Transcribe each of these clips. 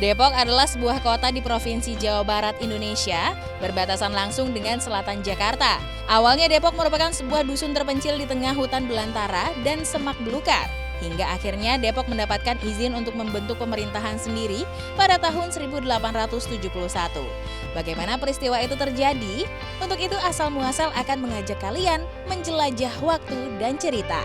Depok adalah sebuah kota di Provinsi Jawa Barat, Indonesia, berbatasan langsung dengan selatan Jakarta. Awalnya Depok merupakan sebuah dusun terpencil di tengah hutan belantara dan semak belukar. Hingga akhirnya Depok mendapatkan izin untuk membentuk pemerintahan sendiri pada tahun 1871. Bagaimana peristiwa itu terjadi? Untuk itu asal muasal akan mengajak kalian menjelajah waktu dan cerita.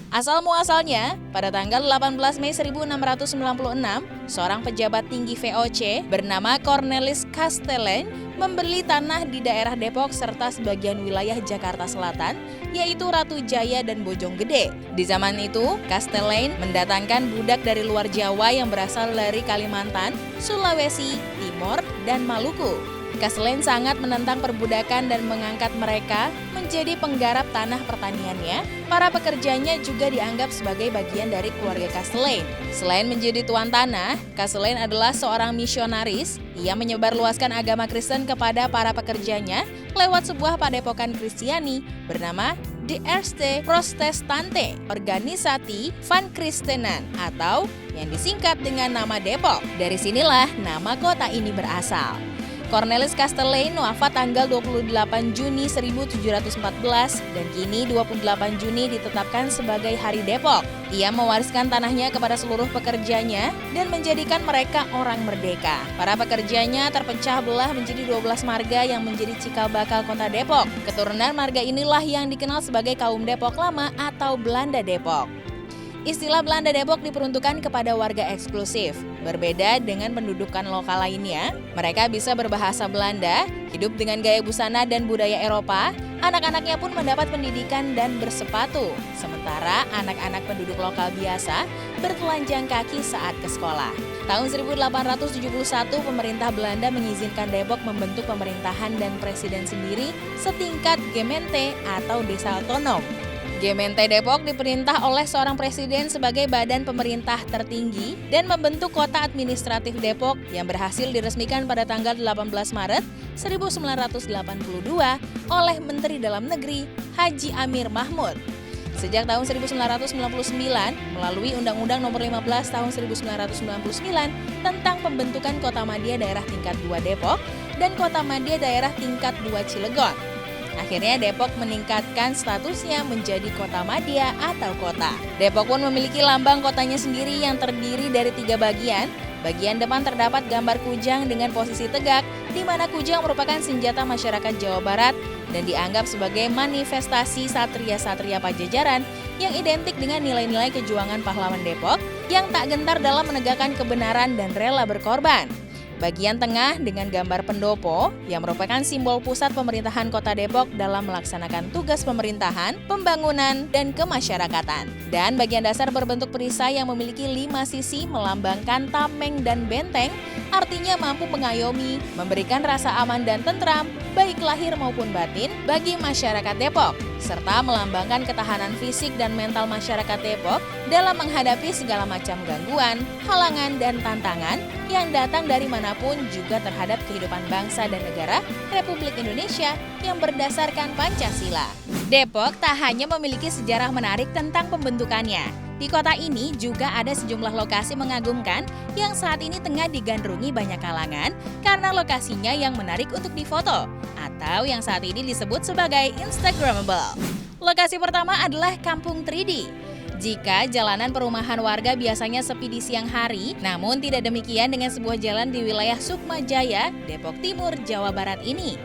Asal muasalnya, pada tanggal 18 Mei 1696, seorang pejabat tinggi VOC bernama Cornelis Castellane membeli tanah di daerah Depok serta sebagian wilayah Jakarta Selatan, yaitu Ratu Jaya dan Bojonggede. Di zaman itu, Castellane mendatangkan budak dari luar Jawa yang berasal dari Kalimantan, Sulawesi, Timor, dan Maluku. Castellane sangat menentang perbudakan dan mengangkat mereka menjadi penggarap tanah pertaniannya. Para pekerjanya juga dianggap sebagai bagian dari keluarga Castellane. Selain menjadi tuan tanah, Castellane adalah seorang misionaris. Ia menyebarluaskan agama Kristen kepada para pekerjanya lewat sebuah padepokan Kristiani bernama De Eerste Protestante Organisati van Christenen atau yang disingkat dengan nama Depok. Dari sinilah nama kota ini berasal. Cornelis Castellane wafat tanggal 28 Juni 1714 dan kini 28 Juni ditetapkan sebagai Hari Depok. Ia mewariskan tanahnya kepada seluruh pekerjanya dan menjadikan mereka orang merdeka. Para pekerjanya terpecah belah menjadi 12 marga yang menjadi cikal bakal kota Depok. Keturunan marga inilah yang dikenal sebagai kaum Depok Lama atau Belanda Depok. Istilah Belanda Depok diperuntukkan kepada warga eksklusif. Berbeda dengan pendudukan lokal lainnya, mereka bisa berbahasa Belanda, hidup dengan gaya busana dan budaya Eropa, anak-anaknya pun mendapat pendidikan dan bersepatu. Sementara anak-anak penduduk lokal biasa bertelanjang kaki saat ke sekolah. Tahun 1871, pemerintah Belanda mengizinkan Depok membentuk pemerintahan dan presiden sendiri setingkat gemeente atau desa otonom. Gemeente Depok diperintah oleh seorang presiden sebagai badan pemerintah tertinggi dan membentuk kota administratif Depok yang berhasil diresmikan pada tanggal 18 Maret 1982 oleh Menteri Dalam Negeri Haji Amir Mahmud. Sejak tahun 1999, melalui Undang-Undang Nomor 15 Tahun 1999 tentang pembentukan Kota Madya Daerah Tingkat 2 Depok dan Kota Madya Daerah Tingkat 2 Cilegon. Akhirnya Depok meningkatkan statusnya menjadi kota madya atau kota. Depok pun memiliki lambang kotanya sendiri yang terdiri dari 3 bagian. Bagian depan terdapat gambar kujang dengan posisi tegak, di mana kujang merupakan senjata masyarakat Jawa Barat dan dianggap sebagai manifestasi satria-satria Pajajaran yang identik dengan nilai-nilai kejuangan pahlawan Depok yang tak gentar dalam menegakkan kebenaran dan rela berkorban. Bagian tengah dengan gambar pendopo yang merupakan simbol pusat pemerintahan Kota Depok dalam melaksanakan tugas pemerintahan, pembangunan, dan kemasyarakatan. Dan bagian dasar berbentuk perisai yang memiliki 5 sisi melambangkan tameng dan benteng, artinya mampu mengayomi, memberikan rasa aman dan tentram, baik lahir maupun batin, bagi masyarakat Depok, serta melambangkan ketahanan fisik dan mental masyarakat Depok dalam menghadapi segala macam gangguan, halangan, dan tantangan yang datang dari manapun juga terhadap kehidupan bangsa dan negara Republik Indonesia yang berdasarkan Pancasila. Depok tak hanya memiliki sejarah menarik tentang pembentukannya. Di kota ini juga ada sejumlah lokasi mengagumkan yang saat ini tengah digandrungi banyak kalangan karena lokasinya yang menarik untuk difoto atau yang saat ini disebut sebagai Instagramable. Lokasi pertama adalah Kampung 3D. Jika jalanan perumahan warga biasanya sepi di siang hari, namun tidak demikian dengan sebuah jalan di wilayah Sukma Jaya, Depok Timur, Jawa Barat ini.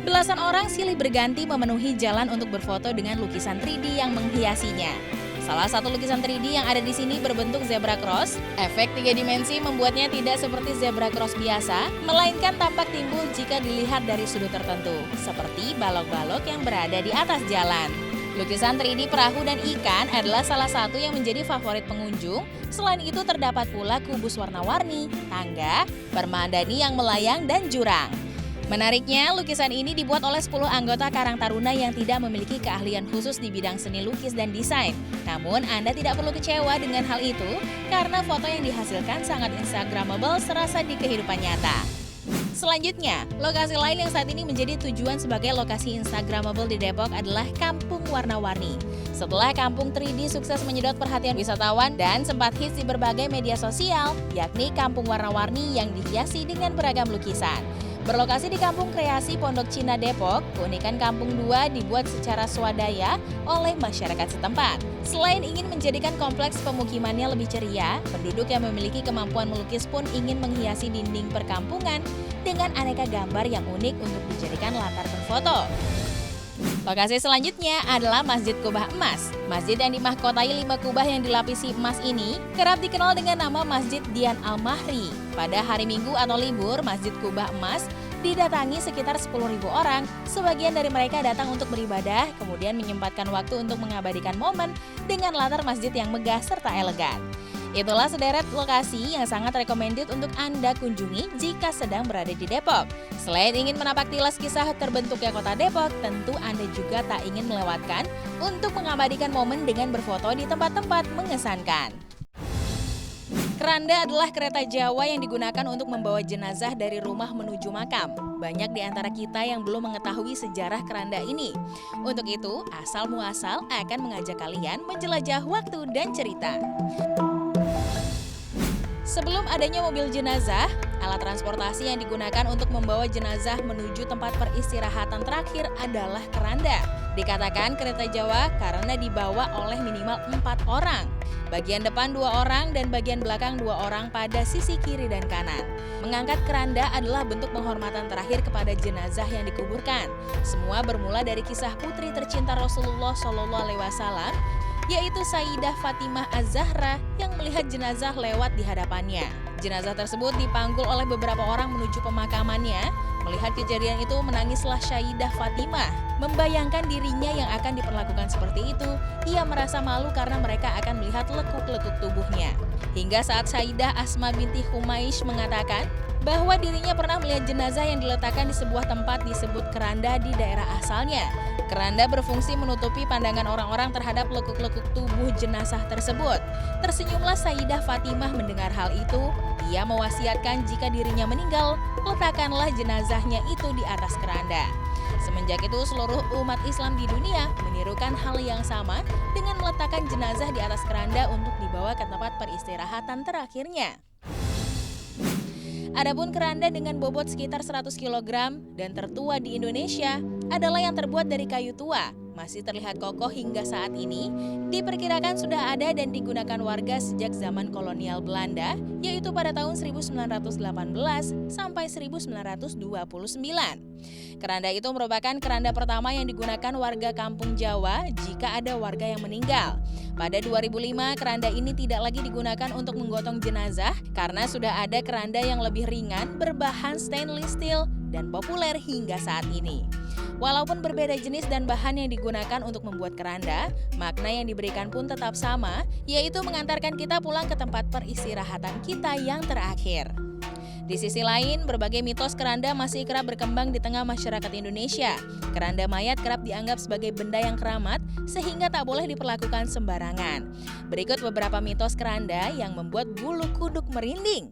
Belasan orang silih berganti memenuhi jalan untuk berfoto dengan lukisan 3D yang menghiasinya. Salah satu lukisan 3D yang ada di sini berbentuk zebra cross. Efek 3 dimensi membuatnya tidak seperti zebra cross biasa, melainkan tampak timbul jika dilihat dari sudut tertentu, seperti balok-balok yang berada di atas jalan. Lukisan 3D perahu dan ikan adalah salah satu yang menjadi favorit pengunjung. Selain itu terdapat pula kubus warna-warni, tangga, permadani yang melayang, dan jurang. Menariknya, lukisan ini dibuat oleh 10 anggota Karang Taruna yang tidak memiliki keahlian khusus di bidang seni lukis dan desain. Namun, Anda tidak perlu kecewa dengan hal itu, karena foto yang dihasilkan sangat instagramable serasa di kehidupan nyata. Selanjutnya, lokasi lain yang saat ini menjadi tujuan sebagai lokasi Instagramable di Depok adalah Kampung Warna-Warni. Setelah Kampung 3D sukses menyedot perhatian wisatawan dan sempat hits di berbagai media sosial, yakni Kampung Warna-Warni yang dihiasi dengan beragam lukisan. Berlokasi di Kampung Kreasi Pondok Cina Depok, keunikan Kampung 2 dibuat secara swadaya oleh masyarakat setempat. Selain ingin menjadikan kompleks pemukimannya lebih ceria, penduduk yang memiliki kemampuan melukis pun ingin menghiasi dinding perkampungan dengan aneka gambar yang unik untuk dijadikan latar berfoto. Lokasi selanjutnya adalah Masjid Kubah Emas. Masjid yang dimahkotai 5 kubah yang dilapisi emas ini kerap dikenal dengan nama Masjid Dian Al-Mahri. Pada hari Minggu atau libur, Masjid Kubah Emas didatangi sekitar 10.000 orang. Sebagian dari mereka datang untuk beribadah, kemudian menyempatkan waktu untuk mengabadikan momen dengan latar masjid yang megah serta elegan. Itulah sederet lokasi yang sangat recommended untuk Anda kunjungi jika sedang berada di Depok. Selain ingin menapak tilas kisah terbentuknya kota Depok, tentu Anda juga tak ingin melewatkan untuk mengabadikan momen dengan berfoto di tempat-tempat mengesankan. Keranda adalah kereta Jawa yang digunakan untuk membawa jenazah dari rumah menuju makam. Banyak di antara kita yang belum mengetahui sejarah keranda ini. Untuk itu, asal muasal akan mengajak kalian menjelajah waktu dan cerita. Sebelum adanya mobil jenazah, alat transportasi yang digunakan untuk membawa jenazah menuju tempat peristirahatan terakhir adalah keranda. Dikatakan kereta Jawa karena dibawa oleh minimal 4 orang. Bagian depan 2 orang dan bagian belakang 2 orang pada sisi kiri dan kanan. Mengangkat keranda adalah bentuk penghormatan terakhir kepada jenazah yang dikuburkan. Semua bermula dari kisah putri tercinta Rasulullah SAW, yaitu Sayyidah Fatimah Az-Zahra yang melihat jenazah lewat di hadapannya. Jenazah tersebut dipanggul oleh beberapa orang menuju pemakamannya. Melihat kejadian itu, menangislah Sayyidah Fatimah. Membayangkan dirinya yang akan diperlakukan seperti itu, ia merasa malu karena mereka akan melihat lekuk-lekuk tubuhnya. Hingga saat Sayyidah Asma binti Humaish mengatakan bahwa dirinya pernah melihat jenazah yang diletakkan di sebuah tempat disebut keranda di daerah asalnya. Keranda berfungsi menutupi pandangan orang-orang terhadap lekuk-lekuk tubuh jenazah tersebut. Tersenyumlah Sayyidah Fatimah mendengar hal itu. Ia mewasiatkan jika dirinya meninggal, letakkanlah jenazahnya itu di atas keranda. Semenjak itu, seluruh umat Islam di dunia menirukan hal yang sama dengan meletakkan jenazah di atas keranda untuk dibawa ke tempat peristirahatan terakhirnya. Adapun keranda dengan bobot sekitar 100 kg dan tertua di Indonesia adalah yang terbuat dari kayu tua. Masih terlihat kokoh hingga saat ini, diperkirakan sudah ada dan digunakan warga sejak zaman kolonial Belanda, yaitu pada tahun 1918 sampai 1929. Keranda itu merupakan keranda pertama yang digunakan warga kampung Jawa jika ada warga yang meninggal. Pada 2005, keranda ini tidak lagi digunakan untuk menggotong jenazah karena sudah ada keranda yang lebih ringan berbahan stainless steel dan populer hingga saat ini. Walaupun berbeda jenis dan bahan yang digunakan untuk membuat keranda, makna yang diberikan pun tetap sama, yaitu mengantarkan kita pulang ke tempat peristirahatan kita yang terakhir. Di sisi lain, berbagai mitos keranda masih kerap berkembang di tengah masyarakat Indonesia. Keranda mayat kerap dianggap sebagai benda yang keramat, sehingga tak boleh diperlakukan sembarangan. Berikut beberapa mitos keranda yang membuat bulu kuduk merinding.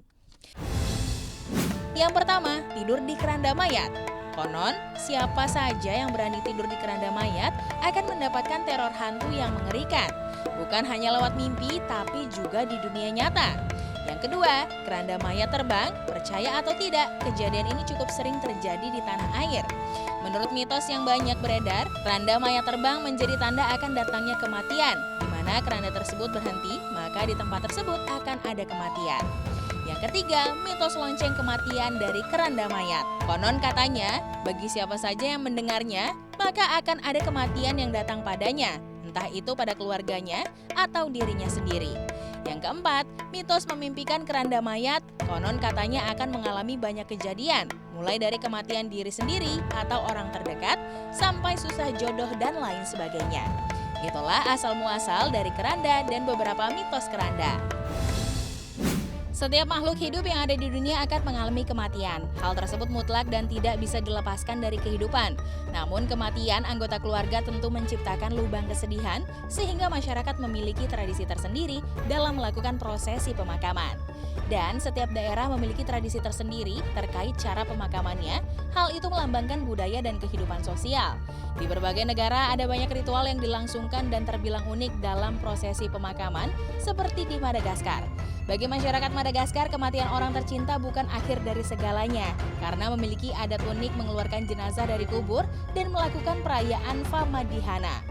Yang pertama, tidur di keranda mayat. Konon, siapa saja yang berani tidur di keranda mayat akan mendapatkan teror hantu yang mengerikan. Bukan hanya lewat mimpi, tapi juga di dunia nyata. Yang kedua, keranda mayat terbang. Percaya atau tidak, kejadian ini cukup sering terjadi di tanah air. Menurut mitos yang banyak beredar, keranda mayat terbang menjadi tanda akan datangnya kematian. Di mana keranda tersebut berhenti, maka di tempat tersebut akan ada kematian. Yang ketiga, mitos lonceng kematian dari keranda mayat. Konon katanya, bagi siapa saja yang mendengarnya, maka akan ada kematian yang datang padanya, entah itu pada keluarganya atau dirinya sendiri. Yang keempat, mitos memimpikan keranda mayat. Konon katanya akan mengalami banyak kejadian, mulai dari kematian diri sendiri atau orang terdekat, sampai susah jodoh dan lain sebagainya. Itulah asal-muasal dari keranda dan beberapa mitos keranda. Setiap makhluk hidup yang ada di dunia akan mengalami kematian. Hal tersebut mutlak dan tidak bisa dilepaskan dari kehidupan. Namun kematian anggota keluarga tentu menciptakan lubang kesedihan sehingga masyarakat memiliki tradisi tersendiri dalam melakukan prosesi pemakaman. Dan setiap daerah memiliki tradisi tersendiri terkait cara pemakamannya. Hal itu melambangkan budaya dan kehidupan sosial. Di berbagai negara ada banyak ritual yang dilangsungkan dan terbilang unik dalam prosesi pemakaman seperti di Madagaskar. Bagi masyarakat Madagaskar, kematian orang tercinta bukan akhir dari segalanya karena memiliki adat unik mengeluarkan jenazah dari kubur dan melakukan perayaan Famadihana.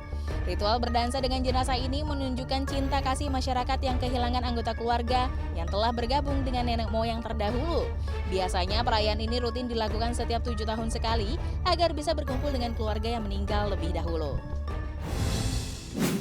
Ritual berdansa dengan jenazah ini menunjukkan cinta kasih masyarakat yang kehilangan anggota keluarga yang telah bergabung dengan nenek moyang terdahulu. Biasanya perayaan ini rutin dilakukan setiap 7 tahun sekali agar bisa berkumpul dengan keluarga yang meninggal lebih dahulu.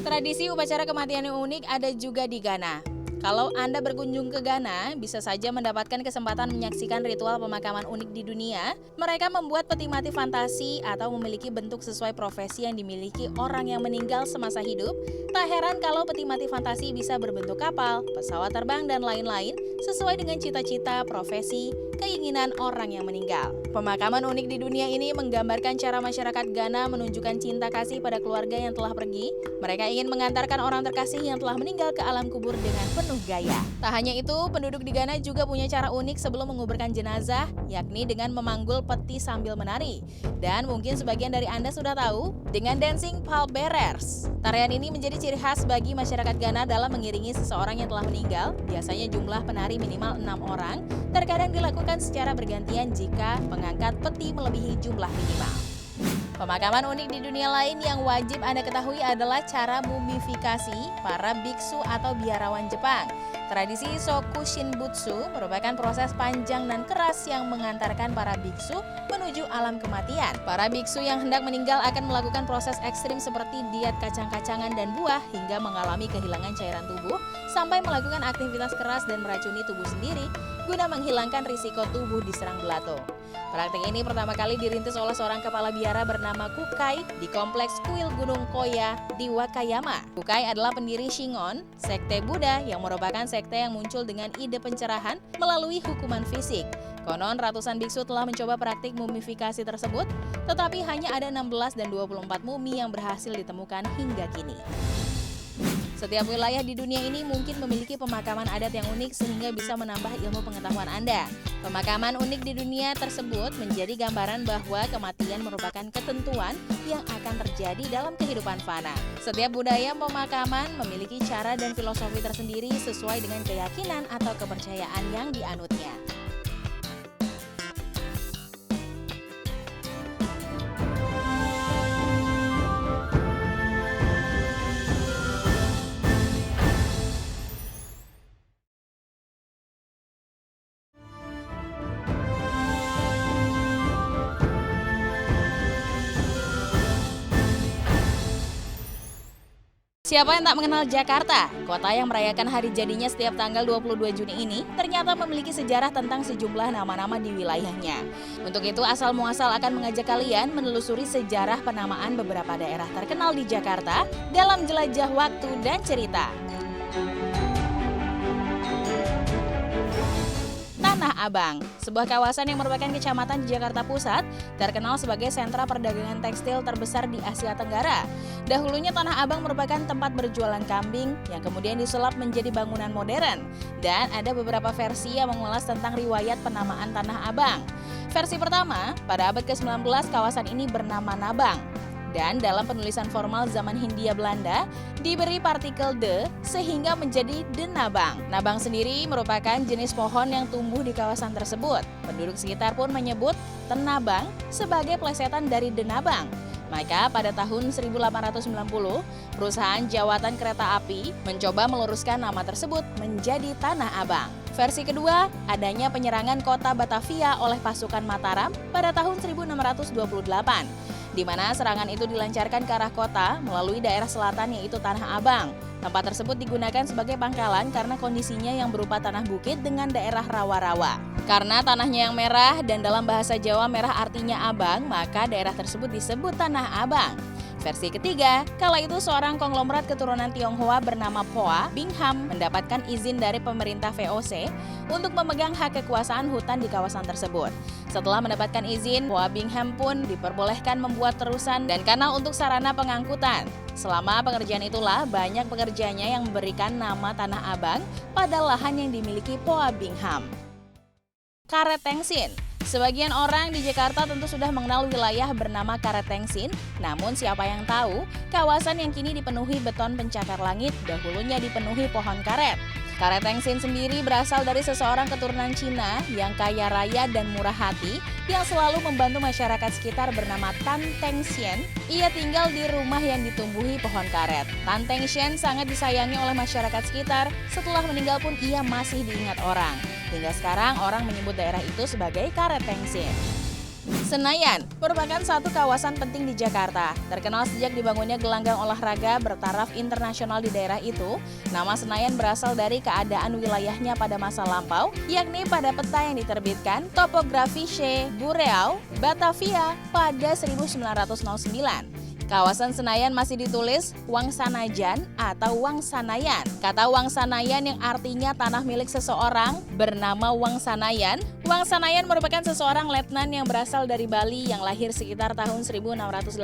Tradisi upacara kematian yang unik ada juga di Ghana. Kalau Anda berkunjung ke Ghana, bisa saja mendapatkan kesempatan menyaksikan ritual pemakaman unik di dunia. Mereka membuat peti mati fantasi atau memiliki bentuk sesuai profesi yang dimiliki orang yang meninggal semasa hidup. Tak heran kalau peti mati fantasi bisa berbentuk kapal, pesawat terbang, dan lain-lain sesuai dengan cita-cita, profesi, keinginan orang yang meninggal. Pemakaman unik di dunia ini menggambarkan cara masyarakat Ghana menunjukkan cinta kasih pada keluarga yang telah pergi. Mereka ingin mengantarkan orang terkasih yang telah meninggal ke alam kubur dengan penuh gaya. Tak hanya itu, penduduk di Ghana juga punya cara unik sebelum menguburkan jenazah, yakni dengan memanggul peti sambil menari. Dan mungkin sebagian dari Anda sudah tahu, dengan dancing pallbearers. Tarian ini menjadi ciri khas bagi masyarakat Ghana dalam mengiringi seseorang yang telah meninggal. Biasanya jumlah penari minimal 6 orang, terkadang dilakukan secara bergantian jika pengangkat peti melebihi jumlah minimal. Pemakaman unik di dunia lain yang wajib Anda ketahui adalah cara mumifikasi para biksu atau biarawan Jepang. Tradisi Soku Shinbutsu merupakan proses panjang dan keras yang mengantarkan para biksu menuju alam kematian. Para biksu yang hendak meninggal akan melakukan proses ekstrim seperti diet kacang-kacangan dan buah hingga mengalami kehilangan cairan tubuh sampai melakukan aktivitas keras dan meracuni tubuh sendiri guna menghilangkan risiko tubuh diserang belatung. Praktik ini pertama kali dirintis oleh seorang kepala biara bernama Kukai di kompleks kuil Gunung Koya di Wakayama. Kukai adalah pendiri Shingon, sekte Buddha yang merupakan sekte yang muncul dengan ide pencerahan melalui hukuman fisik. Konon ratusan biksu telah mencoba praktik mumifikasi tersebut, tetapi hanya ada 16 dan 24 mumi yang berhasil ditemukan hingga kini. Setiap wilayah di dunia ini mungkin memiliki pemakaman adat yang unik sehingga bisa menambah ilmu pengetahuan Anda. Pemakaman unik di dunia tersebut menjadi gambaran bahwa kematian merupakan ketentuan yang akan terjadi dalam kehidupan fana. Setiap budaya pemakaman memiliki cara dan filosofi tersendiri sesuai dengan keyakinan atau kepercayaan yang dianutnya. Siapa yang tak mengenal Jakarta? Kota yang merayakan hari jadinya setiap tanggal 22 Juni ini ternyata memiliki sejarah tentang sejumlah nama-nama di wilayahnya. Untuk itu, asal muasal akan mengajak kalian menelusuri sejarah penamaan beberapa daerah terkenal di Jakarta dalam jelajah waktu dan cerita. Tanah Abang, sebuah kawasan yang merupakan kecamatan di Jakarta Pusat, terkenal sebagai sentra perdagangan tekstil terbesar di Asia Tenggara. Dahulunya Tanah Abang merupakan tempat berjualan kambing yang kemudian disulap menjadi bangunan modern. Dan ada beberapa versi yang mengulas tentang riwayat penamaan Tanah Abang. Versi pertama, pada abad ke-19 kawasan ini bernama Nabang. Dan dalam penulisan formal zaman Hindia Belanda, diberi partikel de sehingga menjadi denabang. Nabang sendiri merupakan jenis pohon yang tumbuh di kawasan tersebut. Penduduk sekitar pun menyebut tenabang sebagai plesetan dari denabang. Maka pada tahun 1890, perusahaan jawatan kereta api mencoba meluruskan nama tersebut menjadi Tanah Abang. Versi kedua, adanya penyerangan kota Batavia oleh pasukan Mataram pada tahun 1628. Di mana serangan itu dilancarkan ke arah kota melalui daerah selatan yaitu Tanah Abang. Tempat tersebut digunakan sebagai pangkalan karena kondisinya yang berupa tanah bukit dengan daerah rawa-rawa. Karena tanahnya yang merah dan dalam bahasa Jawa merah artinya abang, maka daerah tersebut disebut Tanah Abang. Versi ketiga, kala itu seorang konglomerat keturunan Tionghoa bernama Hoa Bingham mendapatkan izin dari pemerintah VOC untuk memegang hak kekuasaan hutan di kawasan tersebut. Setelah mendapatkan izin, Hoa Bingham pun diperbolehkan membuat terusan dan kanal untuk sarana pengangkutan. Selama pengerjaan itulah, banyak pekerjanya yang memberikan nama Tanah Abang pada lahan yang dimiliki Hoa Bingham. Karet Tengsin. Sebagian orang di Jakarta tentu sudah mengenal wilayah bernama Karet Tengsin, namun siapa yang tahu, kawasan yang kini dipenuhi beton pencakar langit dahulunya dipenuhi pohon karet. Karet Tengsin sendiri berasal dari seseorang keturunan Cina yang kaya raya dan murah hati yang selalu membantu masyarakat sekitar bernama Tan Tengsian. Ia tinggal di rumah yang ditumbuhi pohon karet. Tan Tengsian sangat disayangi oleh masyarakat sekitar, setelah meninggal pun ia masih diingat orang. Hingga sekarang orang menyebut daerah itu sebagai Karet Tengsin. Senayan merupakan satu kawasan penting di Jakarta. Terkenal sejak dibangunnya gelanggang olahraga bertaraf internasional di daerah itu. Nama Senayan berasal dari keadaan wilayahnya pada masa lampau, yakni pada peta yang diterbitkan Topographische Bureau Batavia pada 1909. Kawasan Senayan masih ditulis Wangsanajan atau Wangsanayan. Kata Wangsanayan yang artinya tanah milik seseorang bernama Wangsanayan. Wangsanayan merupakan seseorang letnan yang berasal dari Bali yang lahir sekitar tahun 1680.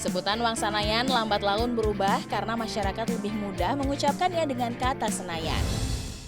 Sebutan Wangsanayan lambat laun berubah karena masyarakat lebih mudah mengucapkannya dengan kata Senayan.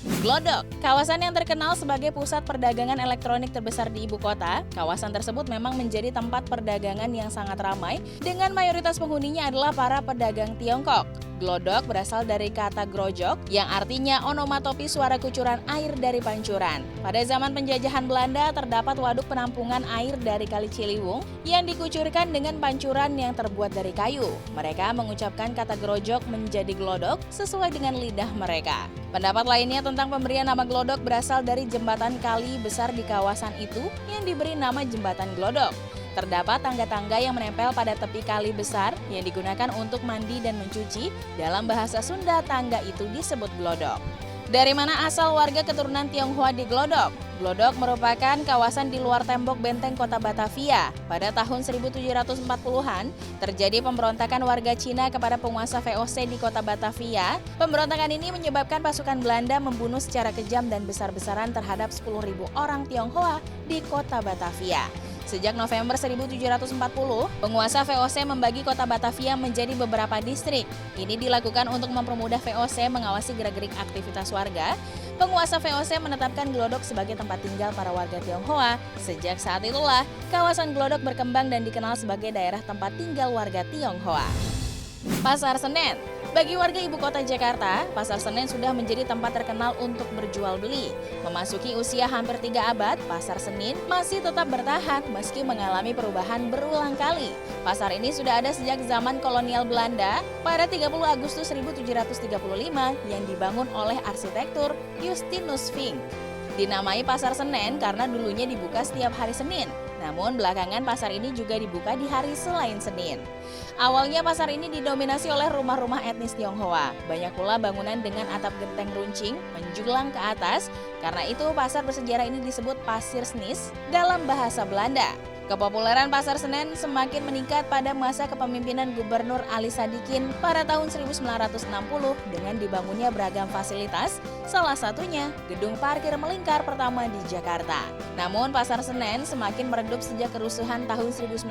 Glodok, kawasan yang terkenal sebagai pusat perdagangan elektronik terbesar di ibu kota. Kawasan tersebut memang menjadi tempat perdagangan yang sangat ramai dengan mayoritas penghuninya adalah para pedagang Tiongkok. Glodok berasal dari kata grojok yang artinya onomatopi suara kucuran air dari pancuran. Pada zaman penjajahan Belanda terdapat waduk penampungan air dari Kali Ciliwung yang dikucurkan dengan pancuran yang terbuat dari kayu. Mereka mengucapkan kata grojok menjadi glodok sesuai dengan lidah mereka. Pendapat lainnya tentang pemberian nama glodok berasal dari jembatan kali besar di kawasan itu yang diberi nama Jembatan Glodok. Terdapat tangga-tangga yang menempel pada tepi kali besar yang digunakan untuk mandi dan mencuci. Dalam bahasa Sunda, tangga itu disebut glodok. Dari mana asal warga keturunan Tionghoa di Glodok? Glodok merupakan kawasan di luar tembok benteng kota Batavia. Pada tahun 1740-an, terjadi pemberontakan warga Cina kepada penguasa VOC di kota Batavia. Pemberontakan ini menyebabkan pasukan Belanda membunuh secara kejam dan besar-besaran terhadap 10.000 orang Tionghoa di kota Batavia. Sejak November 1740, penguasa VOC membagi kota Batavia menjadi beberapa distrik. Ini dilakukan untuk mempermudah VOC mengawasi gerak-gerik aktivitas warga. Penguasa VOC menetapkan Glodok sebagai tempat tinggal para warga Tionghoa. Sejak saat itulah, kawasan Glodok berkembang dan dikenal sebagai daerah tempat tinggal warga Tionghoa. Pasar Senen. Bagi warga ibu kota Jakarta, Pasar Senen sudah menjadi tempat terkenal untuk berjual beli. Memasuki usia hampir 3 abad, Pasar Senen masih tetap bertahan meski mengalami perubahan berulang kali. Pasar ini sudah ada sejak zaman kolonial Belanda pada 30 Agustus 1735 yang dibangun oleh arsitektur Justinus Fink. Dinamai Pasar Senen karena dulunya dibuka setiap hari Senin. Namun belakangan pasar ini juga dibuka di hari selain Senin. Awalnya pasar ini didominasi oleh rumah-rumah etnis Tionghoa. Banyak pula bangunan dengan atap genteng runcing menjulang ke atas. Karena itu pasar bersejarah ini disebut Pasir Snis dalam bahasa Belanda. Kepopuleran Pasar Senen semakin meningkat pada masa kepemimpinan Gubernur Ali Sadikin pada tahun 1960 dengan dibangunnya beragam fasilitas, salah satunya gedung parkir melingkar pertama di Jakarta. Namun Pasar Senen semakin meredup sejak kerusuhan tahun 1998,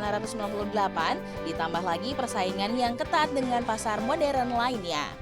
ditambah lagi persaingan yang ketat dengan pasar modern lainnya.